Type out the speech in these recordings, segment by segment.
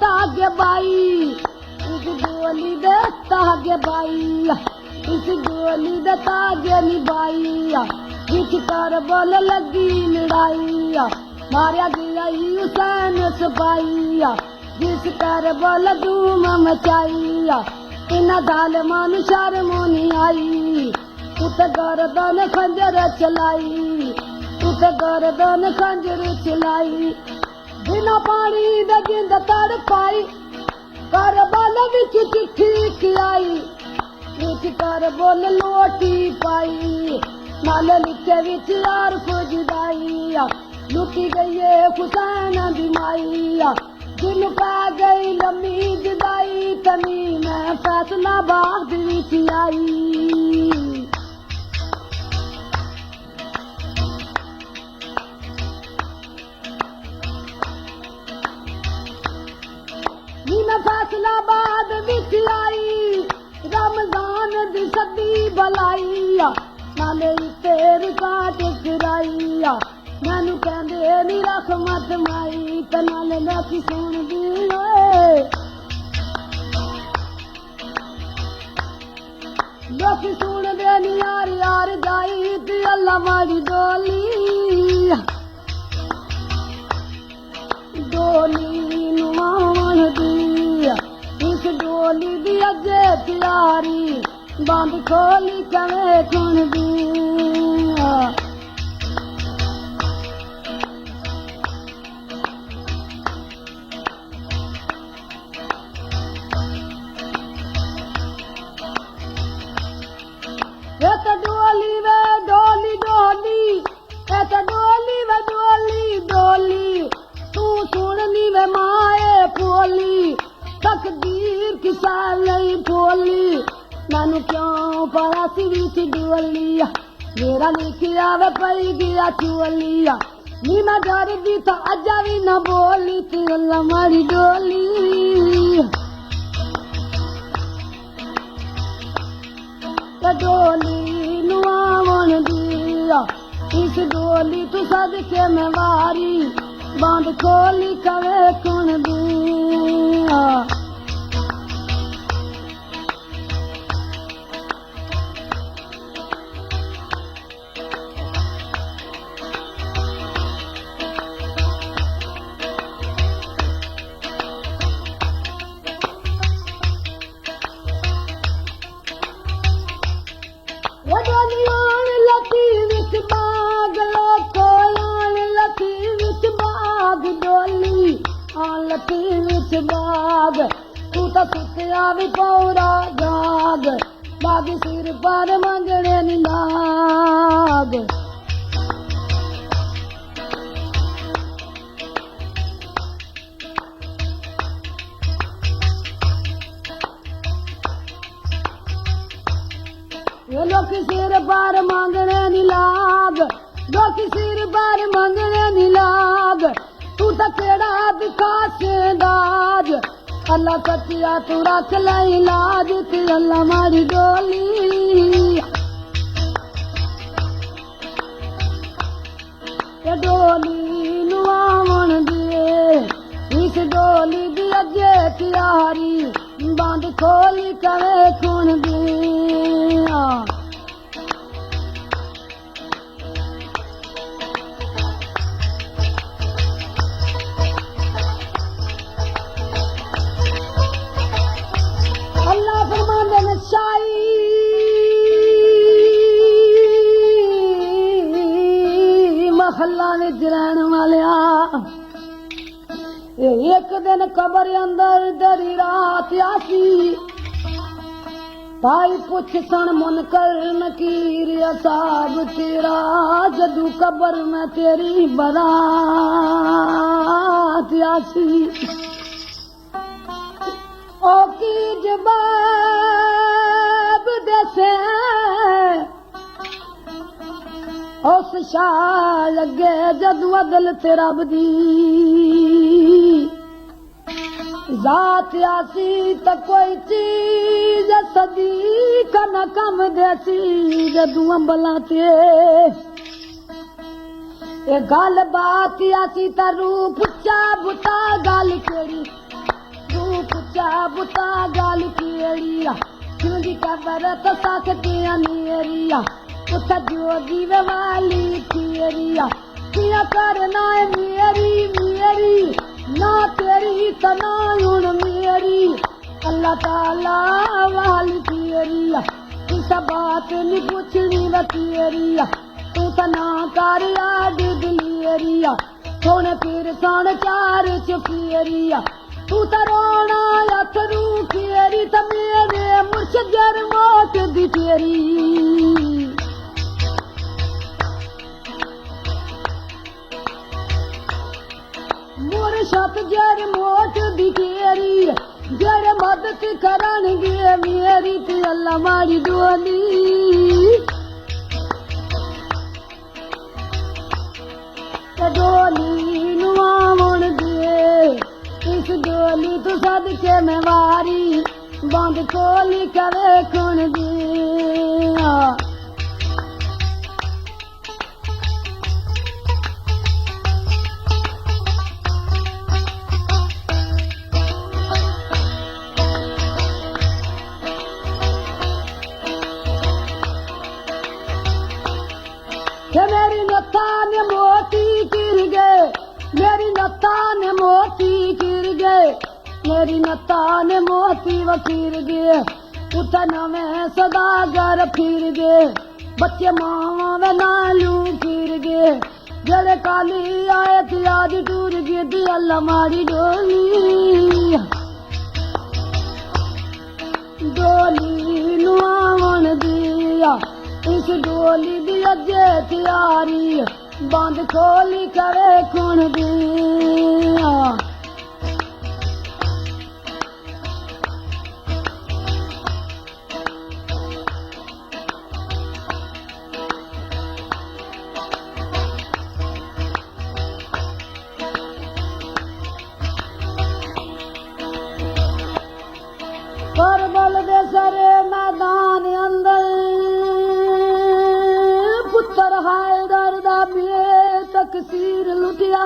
तागे by, इस डोली दे तागे by, इस डोली दे तागे नी बाई, बिच कर बोल लगी लड़ाई, मारिया गया हुसैन सिपाही, जिस कर बोल धूम मचाई, इन्हां जालिमां नूं शर्म नहीं आई, उत गर्दन खंजर चलाई, उत गर्दन खंजर चलाई, बिना पानी दे जिंद तड़ पाई, करबल विच चिट्ठी खिलाई, विच करबल लोटी पाई, नाल लिखे विच आरफ जुदाई, लुटी गई है हुसैन दी माई, जिन पै गई लम्मी जुदाई, तनी मैं फैसलाबाद विच आई। मैं फैसलाबाद विच आई, रमजान दी सदी बलाई, नाले तेर काट फिराई, मैनू कहंदे नी रहमत माई, ते नाले लोकी सुन दी लोकी सुन दे नी यार यार जाई, ते अल्लाह माड़ी डोली डोली नुआवन दी, इस डोली दी अजे प्यारी, बंद खोली कवे सुन दी, एक डोली वे डोली डोली, एक डोली वे डोली डोली, तू सुननी वे माए पोली, तकदीर किसा नहीं बोली, मैनू क्यों पड़ा सी विच डोली, मेरा लिखिया वे पई गया चोली, नी मैं डरदी तो अजा भी ना बोली, ते अल्लाह मारी डोली डोली नुआवन दिया, इस डोली तू सदके में वारी, बंद खोली कवे सुन दिया, लती विच बाग, तू तो सुत्या भी पौरा जाग, बाग सिर पर मंगने नी लाग, ये लोग सिर पर मंगने नी लाग, लोग सिर पर मंगने नी लाग, तू तो केड़ा दिखासे दाज, अल्लाह सच्चिया तू रख लाई लाज, ते अल्लाह मारी डोली डोली नुआवन दे, इस डोली दी अजे प्यारी, बंद खोली कवे सुन दिया, अल्लाह फरमांदे ने शाही महल्ला विच रहन वालिया, एक दिन कबर अंदर दरी रात आसी, भाई पुछ सन मुनकर नकीर असाब तेरा, जदू कबर में तेरी बरात आसी, ओ की जवाब दसे उस शाह लगे जदू अदल तेरा बदी, जात आसी तो कोई चीज सदी का न कम देसी, जदू अम्बला ते ये गल बात आसी तो रूप चा बुता गल केड़ी, पुता गाल केड़ी जिंदी कबर तो सकती नेरी उठ जोगी वाली तेरी किया करना है मेरी मेरी ना तेरी तना हुण मेरी अल्लाह ताला वाली तेरी इस बात नी पुछनी व तेरी तू तना कर याद दिलेरी सोने फिर सोने चार चुफेरी तू तो रोना अथरू केरी त मेरे मुर्शद मौत दी तेरी मुर्शद जर मौत दी तेरी जड़ मदद करनगे मेरी ते अल्लाह मारी डोली ते डोली नुआवण दे इस डोली तू सदके में वारी बंद खोली कवे खुण दे मेरी नत्था ने मोती गिर गए मेरी नत्था ने मोती गिर गए मेरी नत्था ने मोती वकीर गए उठ नवे सदागर फिर गए बच्चे मावा वे नालू फिर गए जड़े काली आए थे आज टूर गए दी अल्लाह मारी डोली डोली नुआवण दिया इस डोली दी अजे त्यारी बंद खोली करे खुण दिया करबल दे सरे मैदान अंदर पुत्र हैदर दा तकसीर लुटिया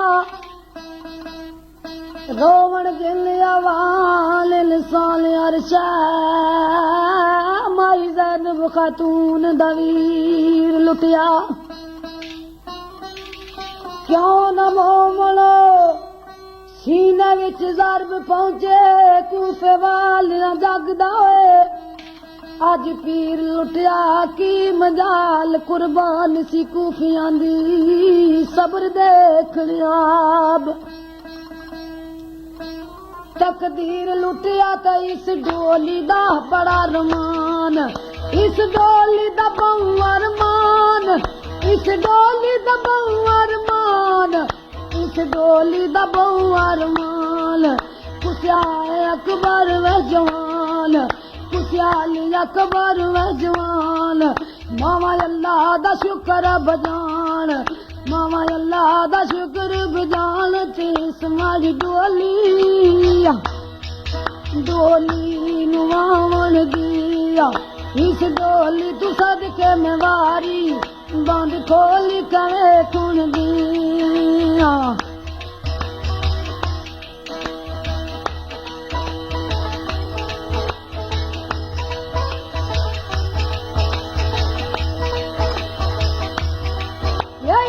रोवण दिल अवाल लिसान अरशा माई ज़ैनब खातून दवीर लुटिया क्यों न मोमलो सीने विच ज़रब पहुंचे कूफे वालियां जगदा होए अज पीर लुटिया की मजाल कुर्बान सी कूफियां दी सब्र देखलियाब तकदीर लुटिया तो इस डोली दा बड़ा रमान इस डोली दा बहु अरमान इस डोली दा बहु अरमान इस डोली दा बहु अरमान कुसिया अकबर व जवान कुसियाली अकबर व जवान मावा अल्लाह दा शुक्र बजान मावा अल्लाह दा शुक्र बजान ते समाज डोली डोली नुआवण दिया इस डोली तू सदके में वारी बंद खोली करे खुण दिया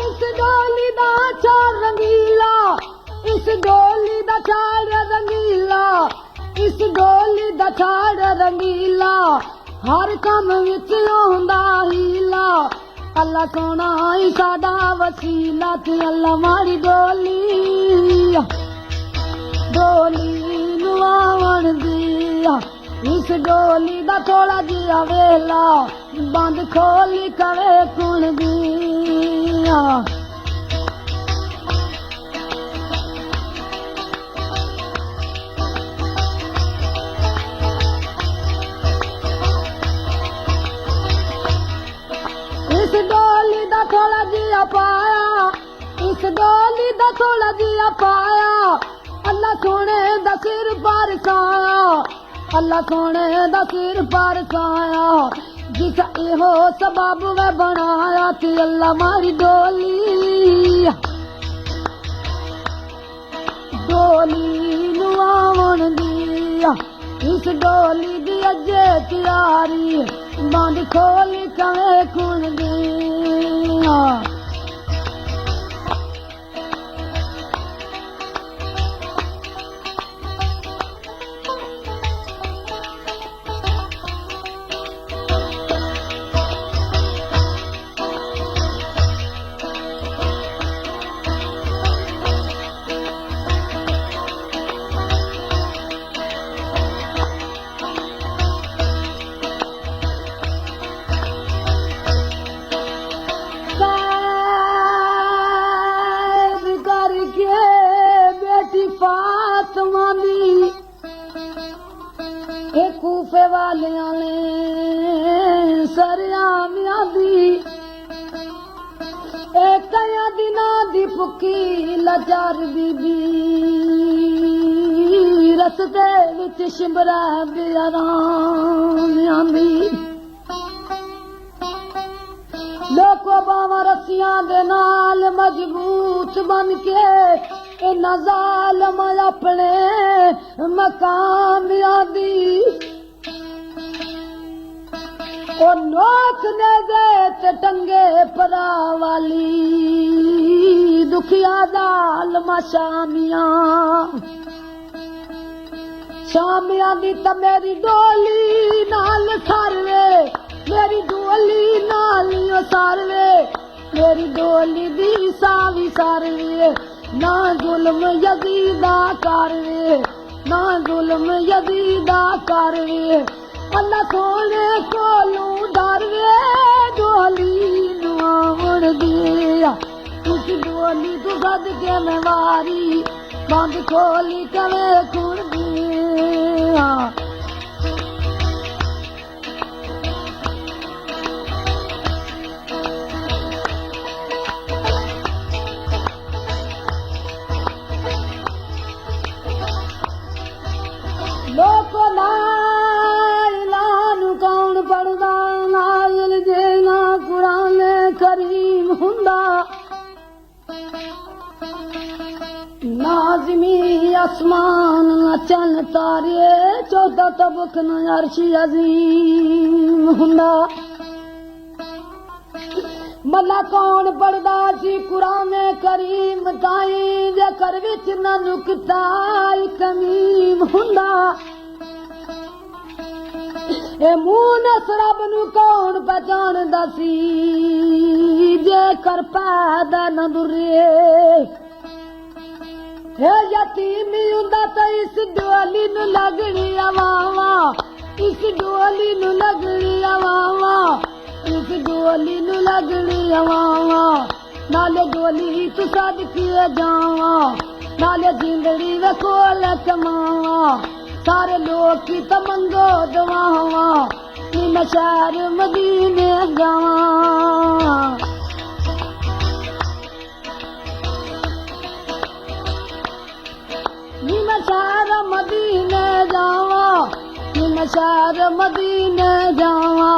इस डोली दा चार रंगीला इस डोली दा चार रंगीला इस डोली दा चार रंगीला हर कम विच आउंदा हीला अल्लाह सोना ही साडा वसीला ते अल्लाह मारी डोली डोली नुआवण दिया इस डोली दा थोड़ा जिहा वेला बंद खोली करे खुण दिया इस डोली दा थोड़ा जिहा पाया इस डोली दा थोड़ा जिहा पाया अल्लाह सोने दा सिर पर साया अल्लाह सोने दा सिर पर साया जिस एहो सबब वे बनाया ते अल्लाह मारी डोली डोली नुआवण दिया इस डोली दी अजे तियारी बंद खोली कवे कुण दिया फातिमा दी ए कूफे वालियां ने सरयामियां दी ए कया दिनां दी भुक्खी लाचार बीबी रस्ते विच शिमरा बेआराम आंदी लोको बावां रस्सियां दे नाल मजबूत बन के इन्ना ज़ालिम अपने मकाम आदी ओ नोक ने दे ते टंगे परा वाली दुखिया ज़ालिम शामिया शामिया दी त मेरी डोली नाल सारवे मेरी डोली नाल सारवे मेरी डोली दी सावी सारवे ना जुल्म यजीदा करवे ना जुल्म यजीदा करवे अल्लाह सोने कोलू डरवे डोली नुआवण दिया उस डोली तू सद के मैं वारी बंद खोली कवे कुण दिया लोको ला इलाह नू कौन पढ़दा नाज़िल जे ना कुरान करीम हुंदा नाज़मी आसमान न चन तारे चौदा तबक न अर्श अज़ीम हुंदा मल्ला कौन पढ़दा सी कुरान करीम ताई जेकर विच न नुक्ता कमीम हुंदा ए मूनस रब नू कौन पहचानदा सी जेकर पैदा न दुरे हे यतीमी हुंदा ते इस डोली नू लगनी अवावा इस डोली नू लगनी अवावा इस डोली नू लगनी अवावा नाले डोली तू सदके जावा नाले जिंदड़ी वे कोल कमावा सारे लोग की तमंगो दवावा मैं शहर मदीने जावा मैं शहर मदीने जावा मैं शहर मदीने जावा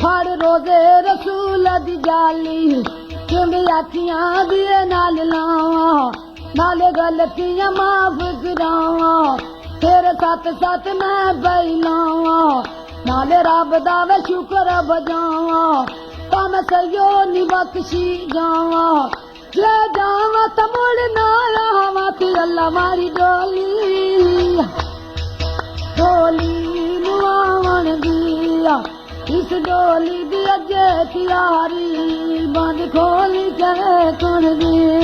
फड़ रोजे रसूल दी जाली कि अखियां दिए नाल लावा नाले गलतियां माफ करावा तेरे साथ साथ मैं बैलावा नाले रब दा वे शुक्र बजावा ता मैं सयो नी बख्शी जावा जे जावा त मुड़ ना आवा ते अल्लाह मारी डोली डोली नुआवण दिया इस डोली दी अजे तियारी बंद खोली के कुण दी